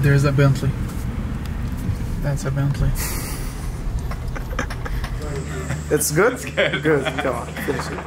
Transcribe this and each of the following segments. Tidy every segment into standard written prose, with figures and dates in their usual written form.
There's a Bentley. That's a Bentley. It's good? It's good. Good, come on, finish it.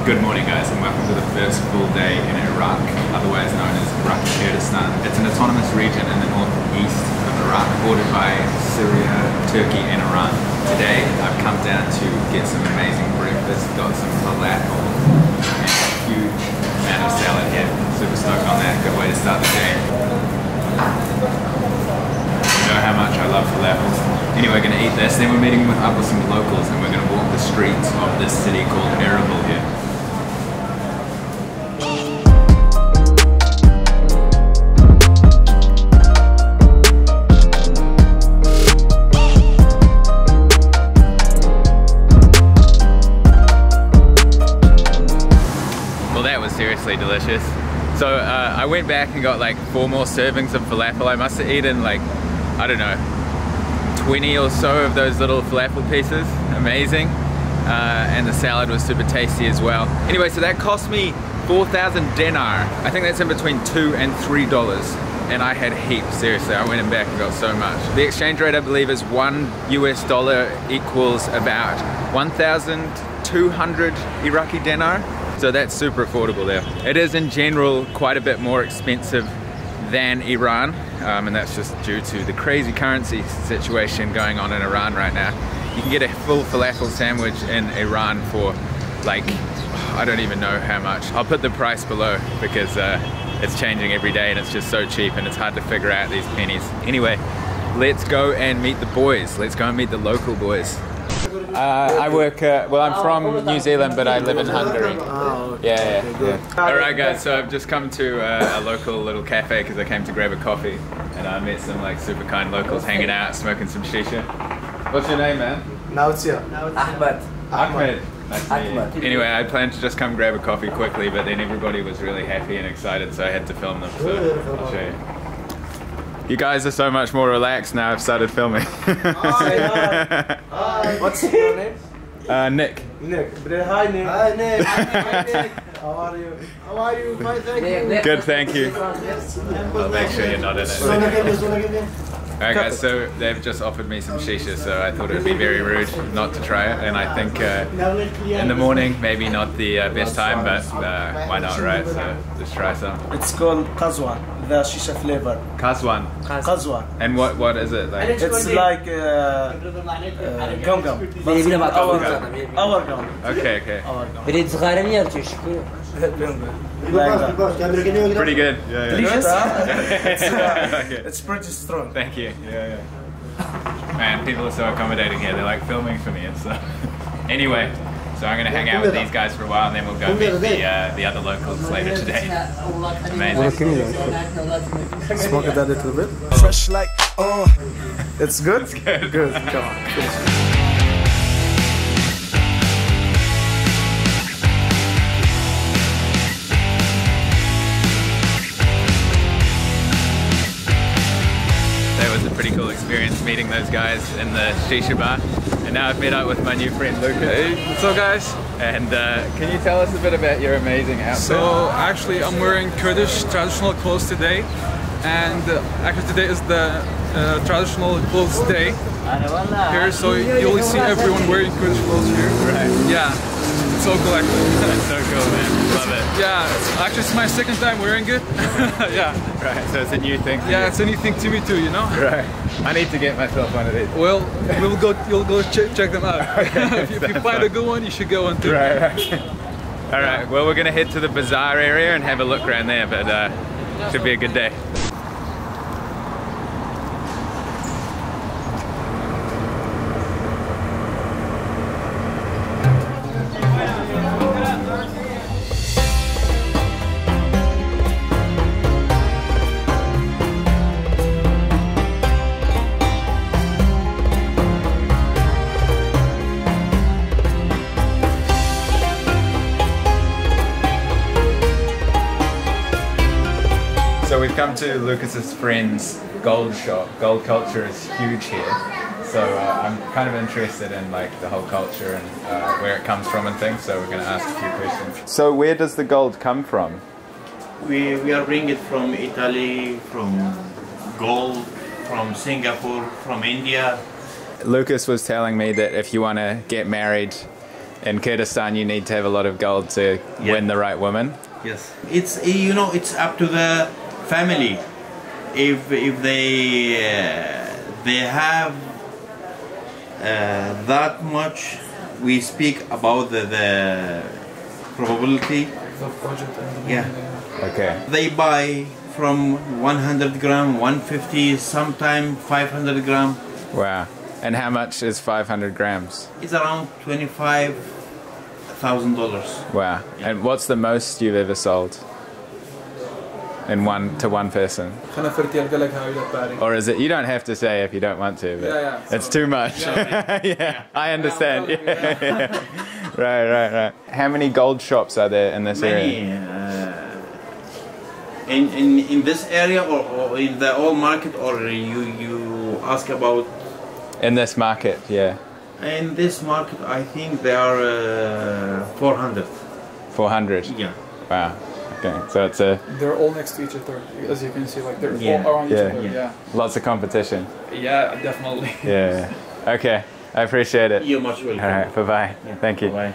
Good morning guys and welcome to the first full day in Iraq, otherwise known as Kurdistan. It's an autonomous region in the northeast of Iraq, bordered by Syria, Turkey and Iran. Today I've come down to get some amazing breakfast, got some falafel and a huge amount of salad here. Super stoked on that, good way to start the day. You know how much I love falafel. Anyway, we're going to eat this, then we're meeting up with some locals and we're going to walk the streets of this city called Erbil here. Seriously delicious. So I went back and got like 4 more servings of falafel. I must have eaten like, I don't know, 20 or so of those little falafel pieces. Amazing. And the salad was super tasty as well. Anyway, so that cost me 4,000 dinar. I think that's in between $2 and $3. And I had heaps, seriously. I went in back and got so much. The exchange rate, I believe, is $1 equals about 1,200 Iraqi dinar. So that's super affordable there. It is in general quite a bit more expensive than Iran, and that's just due to the crazy currency situation going on in Iran right now. You can get a full falafel sandwich in Iran for like, I don't even know how much. I'll put the price below because it's changing every day and it's just so cheap and it's hard to figure out these pennies. Anyway, let's go and meet the boys. Let's go and meet the local boys. I work, well I'm from New Zealand but I live in Hungary. Yeah. Alright guys, so I've just come to a local little cafe because I came to grab a coffee and I met some like super kind locals hanging out, smoking some shisha. What's your name, man? Nautsia. Ahmed. Nice to meet you. Anyway, I planned to just come grab a coffee quickly but then everybody was really happy and excited so I had to film them, so I'll show you. You guys are so much more relaxed now I've started filming. What's your name? Nick. Nick. Hi Nick. Hi Nick. Hi Nick. How are you? How are you? Fine, thank you. Good, thank you. I'll make sure you're not in it. Alright guys, so they've just offered me some shisha, so I thought it would be very rude not to try it, and I think in the morning maybe not the best time, but why not, right? So let's try some. It's called Qazwan, the shisha flavor. Qazwan. Qazwan. And what is it like? It's like gum gum. Our gum. Okay. Pretty good. Yeah. Delicious. Okay. It's pretty strong. Thank you. Yeah. Man, people are so accommodating here. They're like filming for me and stuff. Anyway, so I'm gonna hang out with these guys for a while and then we'll go meet the other locals later today. Amazing. Smoke it a little bit. Fresh like, it's good? It's good. Good, come on, finish it. Pretty cool experience meeting those guys in the Shisha bar, and now I've met up with my new friend Luca. Hey, what's up guys? And can you tell us a bit about your amazing outfit? So actually I'm wearing Kurdish traditional clothes today, and actually today is the traditional clothes day here, so you'll see everyone wearing Kurdish clothes here. Right. Yeah, it's so cool actually. That's so cool, man. Love it. Yeah, actually it's my second time wearing it. Yeah. Right, so it's a new thing for you. Yeah, it's a new thing to me too, you know? Right. I need to get myself one of these. Well, you'll go check them out. Okay. if you find a good one, you should go one too. Right. Alright, well we're gonna head to the bazaar area and have a look around there, but should be a good day. come to Lucas's friend's gold shop. Gold culture is huge here, so I'm kind of interested in like the whole culture and where it comes from and things. So we're going to ask a few questions. So where does the gold come from? We are bringing it from Italy, from gold, from Singapore, from India. Lucas was telling me that if you want to get married in Kurdistan, you need to have a lot of gold to win the right woman. Yes, it's it's up to the family. If they have that much, we speak about the probability. The budget and yeah. Okay. They buy from 100 gram, 150, sometimes 500 gram. Wow. And how much is 500 grams? It's around $25,000. Wow. Yeah. And what's the most you've ever sold? In to one person? Or is it, you don't have to say if you don't want to, but it's too much. Yeah, I understand. Yeah. Right. How many gold shops are there in this area? In this area or in the whole market, or you ask about? In this market, yeah. In this market, I think there are 400. 400? Yeah. Wow. Okay, so it's a... They're all next to each other, as you can see, like they're all around each other, yeah. Lots of competition. Yeah, definitely. Yeah. Okay, I appreciate it. You're much welcome. All right, bye-bye. Yeah. Thank you. Bye.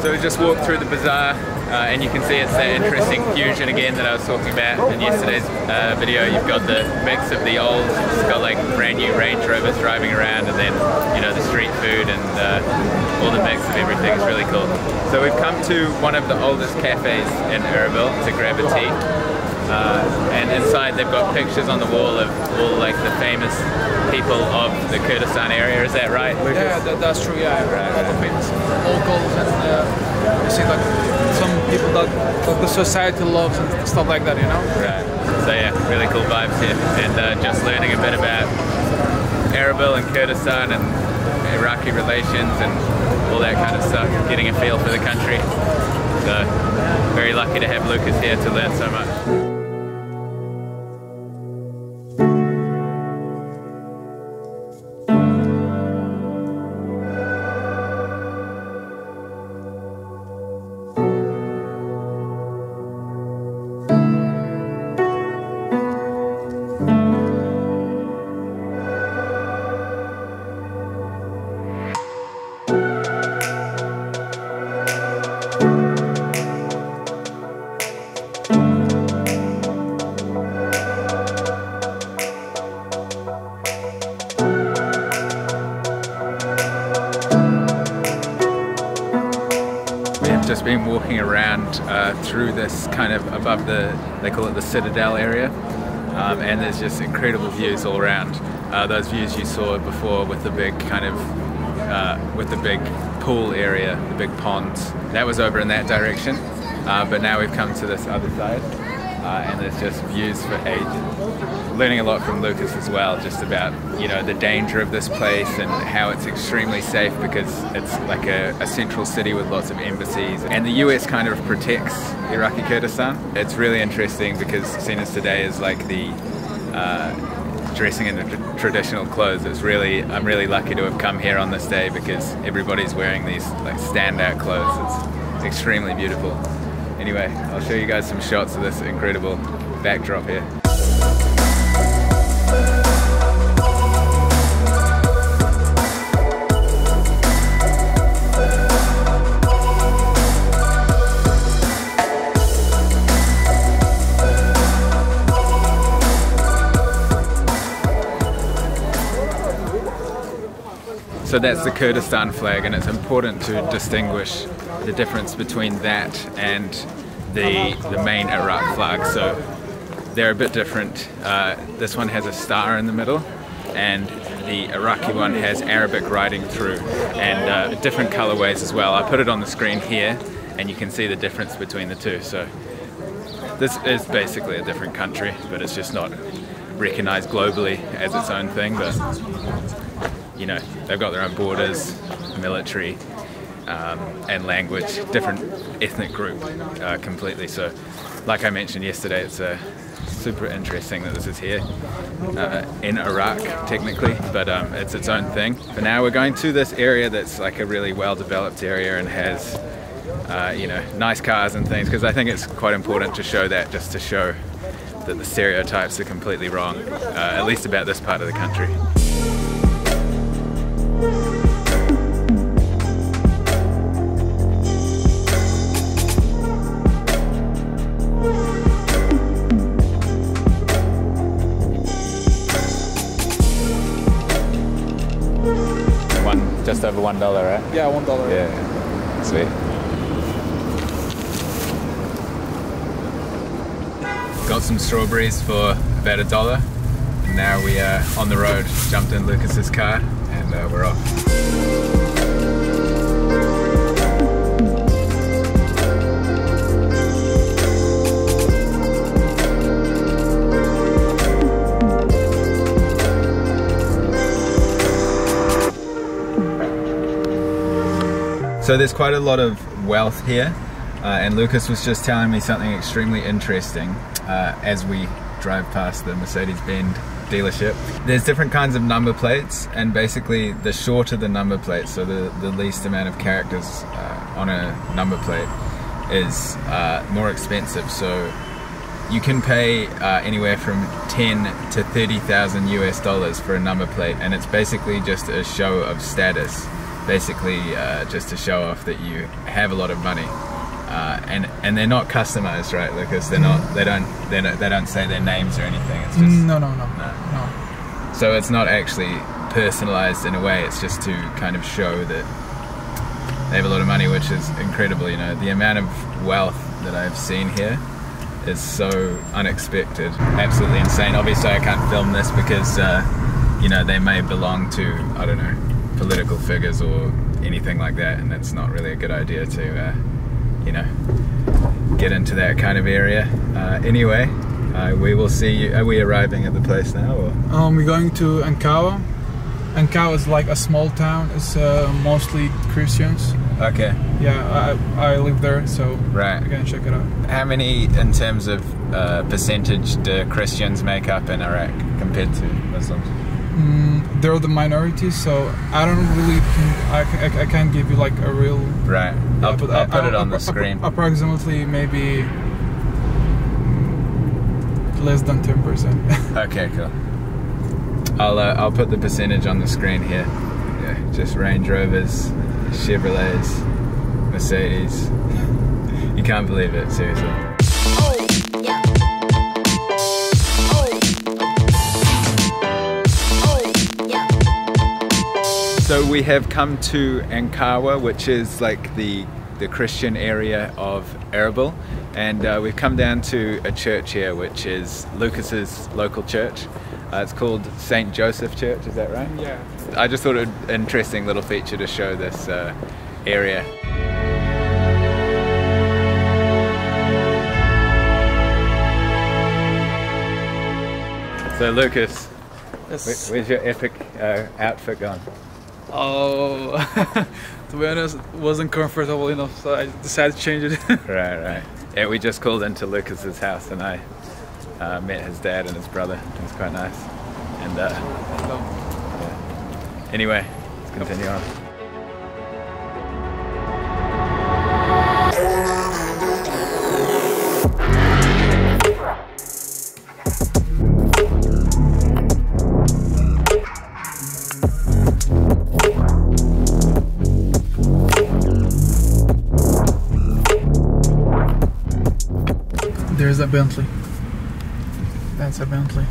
So we just walked through the bazaar and you can see it's that interesting fusion again that I was talking about in yesterday's video. You've got the mix of the old, it's got like brand new Range Rovers driving around, and then the street food and all the mix of everything is really cool. So we've come to one of the oldest cafes in Erbil to grab a tea. And inside they've got pictures on the wall of all like the famous people of the Kurdistan area. Is that right, Lucas? Yeah, that's true. Yeah, right. All the famous locals and you see like some people that the society loves and stuff like that, Right. So yeah, really cool vibes here, and just learning a bit about Erbil and Kurdistan and Iraqi relations and all that kind of stuff. Getting a feel for the country. So very lucky to have Lucas here to learn so much. Just been walking around through this kind of above they call it the Citadel area, and there's just incredible views all around. Those views you saw before with the big kind of with the big pool area, the big ponds, that was over in that direction, but now we've come to this other side, and there's just views for ages. Learning a lot from Lucas as well, just about the danger of this place and how it's extremely safe because it's like a central city with lots of embassies, and the US kind of protects Iraqi Kurdistan. It's really interesting because seen as today is like the dressing in the traditional clothes. I'm really lucky to have come here on this day because everybody's wearing these like standout clothes. It's extremely beautiful. Anyway, I'll show you guys some shots of this incredible backdrop here. So that's the Kurdistan flag, and it's important to distinguish the difference between that and the main Iraq flag. So they're a bit different. This one has a star in the middle, and the Iraqi one has Arabic writing through, and different colorways as well. I put it on the screen here, and you can see the difference between the two. So this is basically a different country, but it's just not recognized globally as its own thing. But you know, they've got their own borders, military, and language, different ethnic group completely. So like I mentioned yesterday, it's super interesting that this is here in Iraq technically, but it's its own thing. For now we're going to this area that's like a really well developed area and has you know, nice cars and things, because I think it's quite important to show that, just to show that the stereotypes are completely wrong, at least about this part of the country. Just over $1, right? Yeah, $1. Yeah, sweet. Got some strawberries for about $1. Now we are on the road, jumped in Lucas's car, and we're off. So there's quite a lot of wealth here, and Lucas was just telling me something extremely interesting as we drive past the Mercedes-Benz dealership. There's different kinds of number plates, and basically the shorter the number plate, so the least amount of characters on a number plate, is more expensive. So you can pay anywhere from 10 to 30,000 US dollars for a number plate, and it's basically just a show of status. Basically just to show off that you have a lot of money, and they're not customized, right, Lucas? They're not. They don't say their names or anything. It's just no. So it's not actually personalized in a way. It's just to kind of show that they have a lot of money, which is incredible. You know, the amount of wealth that I've seen here is so unexpected, absolutely insane. Obviously, I can't film this because you know, they may belong to, I don't know, political figures or anything like that, and it's not really a good idea to you know, get into that kind of area. Anyway, we will see you. Are we arriving at the place now, or? We're going to Ankawa. Ankawa is like a small town. It's mostly Christians. Okay. Yeah, I live there, so right. We're gonna check it out. How many, in terms of percentage, do Christians make up in Iraq compared to Muslims? They're the minority, so I don't really think I can't give you like a real. Right. I'll put it on the screen. Approximately, maybe less than 10%. Okay, cool. I'll put the percentage on the screen here. Yeah, just Range Rovers, Chevrolets, Mercedes. You can't believe it, seriously. So we have come to Ankawa, which is like the Christian area of Erbil, and we've come down to a church here, which is Lucas's local church. It's called St. Joseph Church, is that right? Yeah. I just thought it an interesting little feature to show this area. So Lucas, where's your epic outfit going? Oh, to be honest, it wasn't comfortable enough, so I decided to change it. Right. Yeah, we just called into Lucas's house, and I met his dad and his brother. It was quite nice. And yeah. Anyway, let's continue on. a Bentley. That's a Bentley.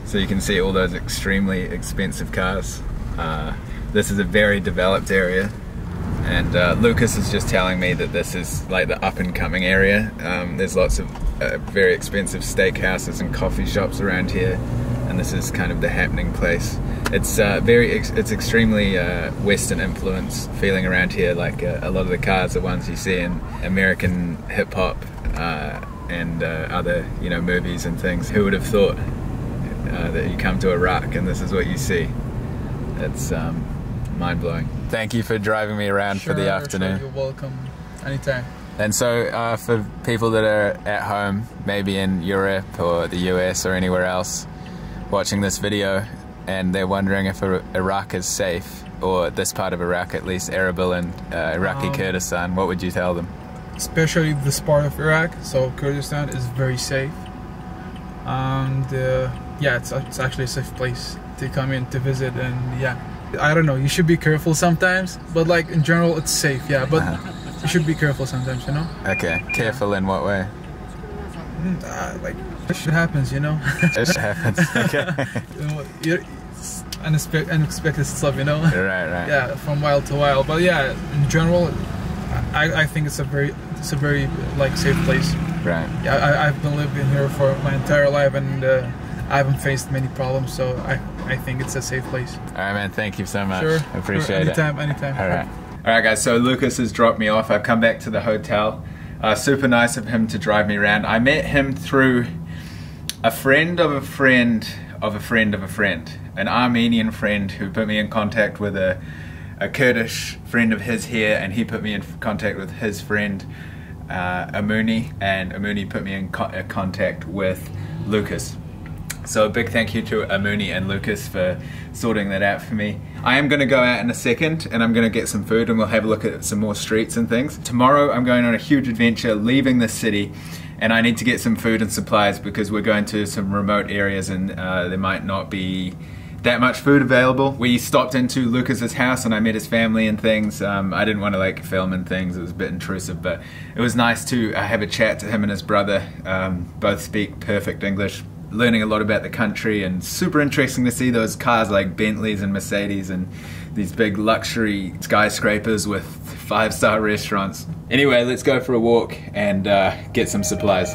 So you can see all those extremely expensive cars. This is a very developed area, and Lucas is just telling me that this is like the up and coming area. There's lots of very expensive steakhouses and coffee shops around here, and this is kind of the happening place. It's it's extremely Western influence feeling around here. Like a lot of the cars are ones you see in American hip hop and other movies and things. Who would have thought that you come to Iraq and this is what you see? It's mind-blowing. Thank you for driving me around for the afternoon. Sure, you're welcome. Anytime. And so for people that are at home, maybe in Europe or the US or anywhere else, watching this video, and they're wondering if Iraq is safe, or this part of Iraq at least, Erbil and Iraqi Kurdistan, what would you tell them? Especially this part of Iraq, so Kurdistan is very safe. And yeah, it's actually a safe place to come in to visit, and yeah, I don't know, you should be careful sometimes, but like in general it's safe, yeah, but you should be careful sometimes, Okay, careful in what way? Like, shit happens, It happens, okay. Unexpected stuff, Right. Yeah, from while to while, but yeah, in general, I think it's a very like safe place. Right. Yeah, I've been living here for my entire life, and I haven't faced many problems, so I think it's a safe place. Alright man, thank you so much. Sure. I appreciate it. Anytime. Alright guys, so Lucas has dropped me off. I've come back to the hotel. Super nice of him to drive me around. I met him through a friend of a friend of a friend of a friend. An Armenian friend who put me in contact with a Kurdish friend of his here, and he put me in contact with his friend Amooni, and Amooni put me in contact with Lucas. So a big thank you to Amooni and Lucas for sorting that out for me. I am going to go out in a second and I'm going to get some food, and we'll have a look at some more streets and things. Tomorrow I'm going on a huge adventure, leaving the city, and I need to get some food and supplies because we're going to some remote areas, and there might not be that much food available. We stopped into Lucas's house and I met his family and things. I didn't want to like film and things, it was a bit intrusive, but it was nice to have a chat to him and his brother. Both speak perfect English. Learning a lot about the country, and super interesting to see those cars like Bentleys and Mercedes and these big luxury skyscrapers with 5-star restaurants. Anyway, let's go for a walk and get some supplies.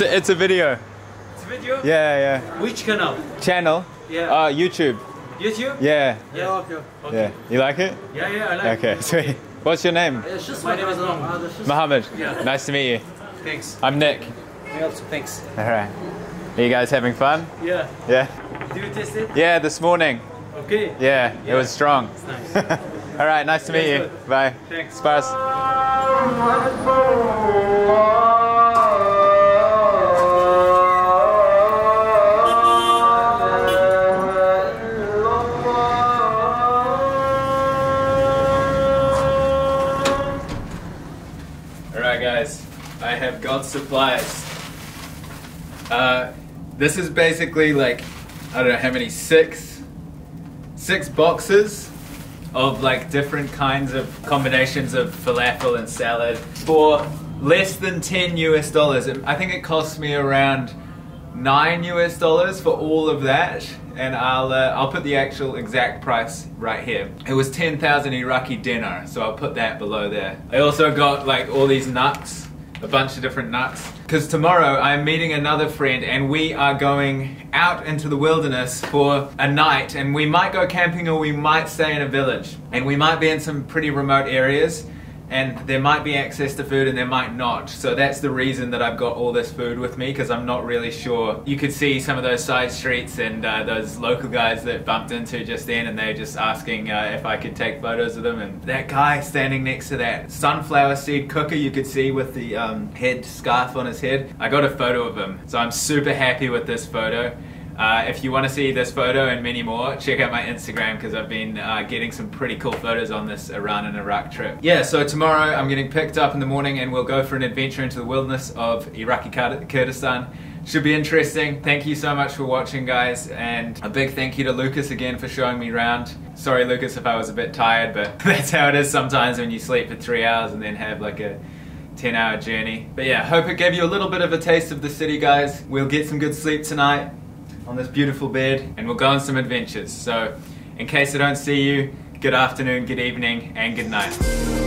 It's a video. It's a video? Yeah. Which canal? Channel? Yeah. YouTube. YouTube? Yeah. Yeah, okay. Yeah. You like it? Yeah, I like it. Okay, sweet. What's your name? My name is Mohammed. Yeah. Nice to meet you. Thanks. I'm Nick. Me also, thanks. Alright. Are you guys having fun? Yeah. Yeah? Do you taste it? Yeah, this morning. Okay. Yeah, it was strong. It's nice. Alright, nice to meet you. Good. Bye. Thanks. Spars. Alright guys, I have got supplies. This is basically like, I don't know how many, six boxes of like different kinds of combinations of falafel and salad for less than $10 US. I think it cost me around $9 US for all of that, and I'll put the actual exact price right here. It was 10,000 Iraqi dinar, so I'll put that below there. I also got like all these nuts, a bunch of different nuts, because tomorrow I'm meeting another friend and we are going out into the wilderness for a night, and we might go camping or we might stay in a village, and we might be in some pretty remote areas, and there might be access to food and there might not. So that's the reason that I've got all this food with me, because I'm not really sure. You could see some of those side streets and those local guys that bumped into just then, and they're just asking if I could take photos of them. And that guy standing next to that sunflower seed cooker you could see with the head scarf on his head, I got a photo of him. So I'm super happy with this photo. If you want to see this photo and many more, check out my Instagram, because I've been getting some pretty cool photos on this Iran and Iraq trip. Yeah, so tomorrow I'm getting picked up in the morning and we'll go for an adventure into the wilderness of Iraqi Kurdistan. Should be interesting. Thank you so much for watching, guys, and a big thank you to Lucas again for showing me around. Sorry, Lucas, if I was a bit tired, but that's how it is sometimes when you sleep for 3 hours and then have like a 10-hour journey. But yeah, hope it gave you a little bit of a taste of the city, guys. We'll get some good sleep tonight on this beautiful bed, and we'll go on some adventures. So in case I don't see you, good afternoon, good evening, and good night.